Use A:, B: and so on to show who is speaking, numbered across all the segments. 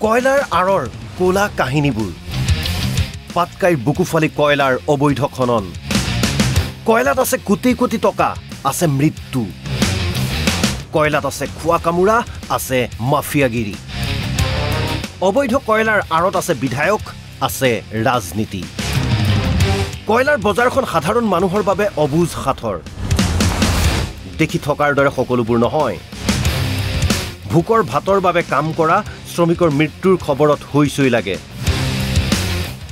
A: কয়লাৰ আঁৰৰ কোলা কাহিনীবোৰ পাটকাইৰ বুকুফালি কয়লাৰ অবৈধ খনন কয়লাত আছে কোটি কোটি টকা আছে মৃত্যু কয়লাত আছে খোৱা কামুৰা আছে মাফিয়াগিৰি অবৈধ কয়লাৰ আঁৰত আছে বিধায়ক আছে ৰাজনীতি কয়লাৰ বজাৰখন সাধাৰণ মানুহৰ বাবে অবুজ সাথৰ দেখি থকাৰ দৰে সকলোবোৰ নহয় ভুকৰ ভাতৰ বাবে কাম কৰা শ্ৰমিকৰ মৃত্যুৰ খবৰত হৈছই লাগে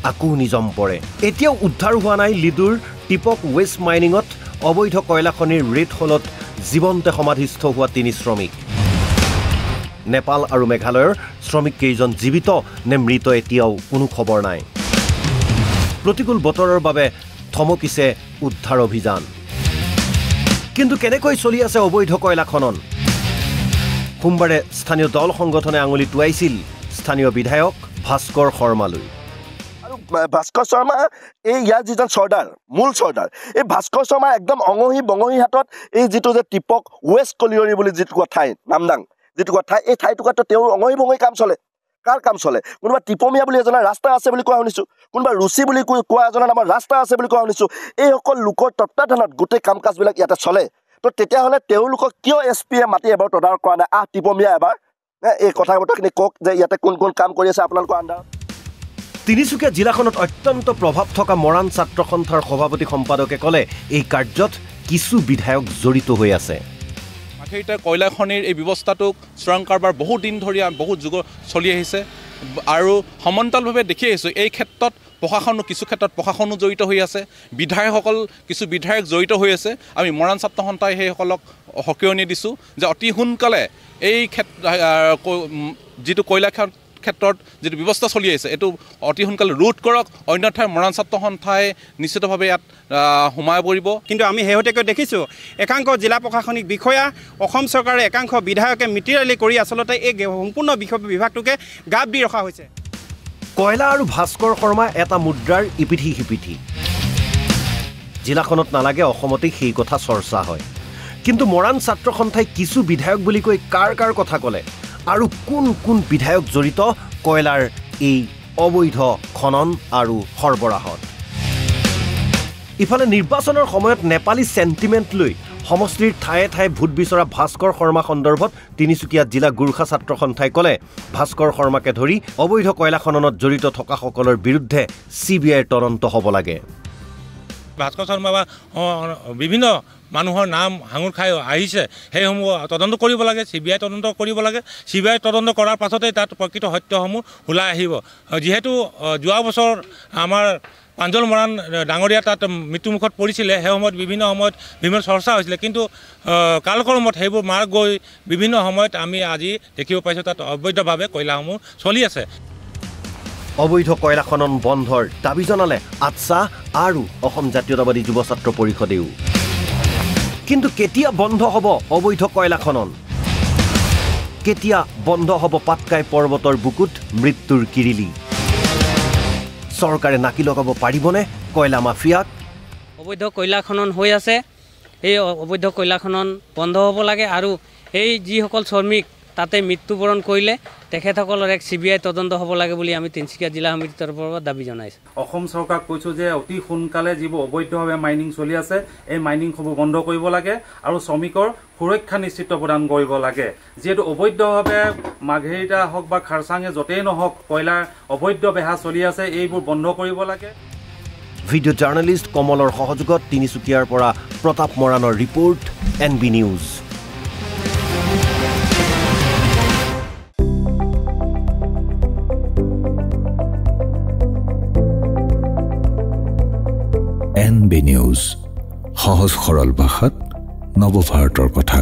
A: আকু নিজম পৰে এতিয়াও উদ্ধাৰ হোৱা নাই লিডুৰ টিপক ৱেষ্ট মাইনিঙত অবৈধ কয়লা খনিৰ ৰেড হলত জীৱন্তে সমাধিস্থ হোৱা 3 শ্ৰমিক নেপাল আৰু মেঘালয়ৰ শ্ৰমিক কেইজন জীৱিত নে মৃত এতিয়াও কোনো খবৰ নাই প্ৰতিকূল বতৰৰ বাবে থমকিছে উদ্ধাৰ অভিযান কিন্তু কেনেকৈ চলি আছে অবৈধ কয়লা খনন সোমবাৰে স্থানীয় দল সংগঠনে আঙুলি টুৱাইছিল স্থানীয় বিধায়ক ভাস্কৰ শৰ্মালৈ
B: ভাস্কৰ শৰ্মা এই ইয়াৰ যিজন চৰ্দাৰ মূল চৰ্দাৰ এই ভাস্কৰ শৰ্মা একদম অঙহী বঙহী হাতত এই যিটো যে টিপক ৱেষ্ট কলিয়ৰী বুলি যিটো ঠাই নামদাং যিটো ঠাই এই ঠাইটুকুৰাত তেওঁৰ অঙহী বঙহী কাম চলে কাৰ কাম চলে কোনোবা টিপমীয়া বুলি এজনৰ ৰাস্তা আছে বুলি কোৱা শুনিছোঁ কোনোবা ৰুচি বুলি কোৱা এজনৰ আমাৰ ৰাস্তা আছে বুলি কোৱা শুনিছোঁ এইসকল লোকৰ তত্বাৱধানত গোটেই কাম কাজবিলাক ইয়াতে চলে তো তেতিয়াহ'লে তেওঁলোকক কিয় এছপিয়ে মাতি এবাৰ তদাৰক কৰা নাই টিপমীয়া এবাৰ এই কথা বতৰাখিনি কওক যে ইয়াতে কোন কোন কাম কৰি আছে আপোনালোকৰ আণ্ডাৰত
A: তিনিচুকীয়া জিলাখনত অত্যন্ত প্ৰভাৱ থকা মৰাণ ছাত্ৰ সন্থাৰ সভাপতি সম্পাদকে ক'লে এই কাৰ্যত কিছু বিধায়ক জড়িত হৈ আছে
C: মাথেৰিটা কয়লা খনিৰ এই ব্যৱস্থাটোক চোৰাং কাৰবাৰ বহুত দিন ধৰি বহুত যুগ চলি আহিছে আৰু সমান্তৰালভাৱে দেখি আহিছোঁ এই ক্ষেত্ৰত কিছু ক্ষেত্ৰত প্ৰশাসনো জড়িত হৈ আছে বিধায়কসকল কিছু বিধায়ক জড়িত হৈ আছে আমি মৰাণ ছাত্ৰ সন্থাই সেইসকলক সকিয়নি দিছোঁ যে অতি সোনকালে এই যিটো কয়লা ক্ষেত্ৰত যিটো ব্যৱস্থা চলি আছে এইটো অতি সোনকালে ৰোধ কৰক অন্যথাই মৰাণ ছাত্ৰ সন্থাই নিশ্চিতভাৱে ইয়াত সোমাই পৰিব
D: কিন্তু আমি শেহতীয়াকৈ দেখিছোঁ একাংশ জিলা প্ৰশাসনিক বিষয়া অসম চৰকাৰে একাংশ বিধায়কে মিতিৰালি কৰি আচলতে এই সম্পূৰ্ণ বিভাগটোকে গাপ দি ৰখা হৈছে
A: কয়লা আৰু ভাস্কৰ শৰ্মা এটা মুদ্ৰাৰ ইপিঠি সিপিঠি জিলাখনত নালাগে অসমতে সেই কথা চৰ্চা হয় কিন্তু মৰাণ ছাত্ৰ সন্থাই কিছু বিধায়ক বুলি কৈ কাৰ কথা ক'লে আৰু কোন কোন বিধায়ক জড়িত কয়লাৰ এই অবৈধ খনন আৰু সৰবৰাহত ইফালে নিৰ্বাচনৰ সময়ত নেপালী সেন্টিমেন্ট লৈ সমষ্টিৰ ঠায়ে ঠায়ে ভোট বিচৰা ভাস্কৰ শৰ্মা সন্দৰ্ভত তিনিচুকীয়া জিলা গোৰ্খা ছাত্ৰ সন্থাই ক'লে ভাস্কৰ শৰ্মাকে ধৰি অবৈধ কয়লা খননত জড়িত থকা সকলৰ বিৰুদ্ধে CBIৰ তদন্ত হ'ব লাগে
E: ভাস্কৰ শৰ্মা বা বিভিন্ন মানুহৰ নাম হাঙুৰ খাই আহিছে সেইসমূহ তদন্ত কৰিব লাগে CBI তদন্ত কৰিব লাগে CBI তদন্ত কৰাৰ পাছতে তাত প্ৰকৃত সত্যসমূহ ওলাই আহিব যিহেতু যোৱা বছৰ আমাৰ পাঞ্জল মৰাণ ডাঙৰীয়া তাত মৃত্যুমুখত পৰিছিলে সেই সময়ত বিভিন্ন চৰ্চা হৈছিলে কিন্তু কালক্ৰমত সেইবোৰ মাৰ গৈ বিভিন্ন সময়ত আমি আজি দেখিব পাইছোঁ তাত অবৈধভাৱে কয়লাসমূহ চলি আছে
A: অবৈধ কয়লা খনন বন্ধৰ দাবী জনালে আটছা আৰু অসম জাতীয়তাবাদী যুৱ ছাত্ৰ পৰিষদেও কিন্তু কেতিয়া বন্ধ হ'ব অবৈধ কয়লা খনন কেতিয়া বন্ধ হ'ব পাটকাই পৰ্বতৰ বুকুত মৃত্যুৰ কিৰিলি চৰকাৰে নাকি লগাব পাৰিবনে কয়লা মাফিয়াক
F: অবৈধ কয়লা খনন হৈ আছে এই অবৈধ কয়লা খনন বন্ধ হ'ব লাগে আৰু এই যিসকল শ্ৰমিক তাতে মৃত্যুবৰণ কৰিলে তেখেতসকলৰ এক CBI তদন্ত হ'ব লাগে বুলি আমি তিনিচুকীয়া জিলা সমিতিৰ তৰফৰ পৰা দাবী জনাইছোঁ
G: অসম চৰকাৰক কৈছোঁ যে অতি সোনকালে যিবোৰ অবৈধভাৱে মাইনিং চলি আছে এই মাইনিংসমূহ বন্ধ কৰিব লাগে আৰু শ্ৰমিকৰ সুৰক্ষা নিশ্চিত প্ৰদান কৰিব লাগে যিহেতু অবৈধভাৱে মাঘেৰিটা হওক বা খাৰচাঙে য'তেই নহওক কয়লাৰ অবৈধ বেহা চলি আছে এইবোৰ বন্ধ কৰিব লাগে
A: ভিডিঅ' জাৰ্নেলিষ্ট কমলৰ সহযোগত তিনিচুকীয়াৰ পৰা প্ৰতাপ মৰাণৰ report NB news
H: NB news সহজ সৰল ভাষাত নৱভাৰতৰ কথা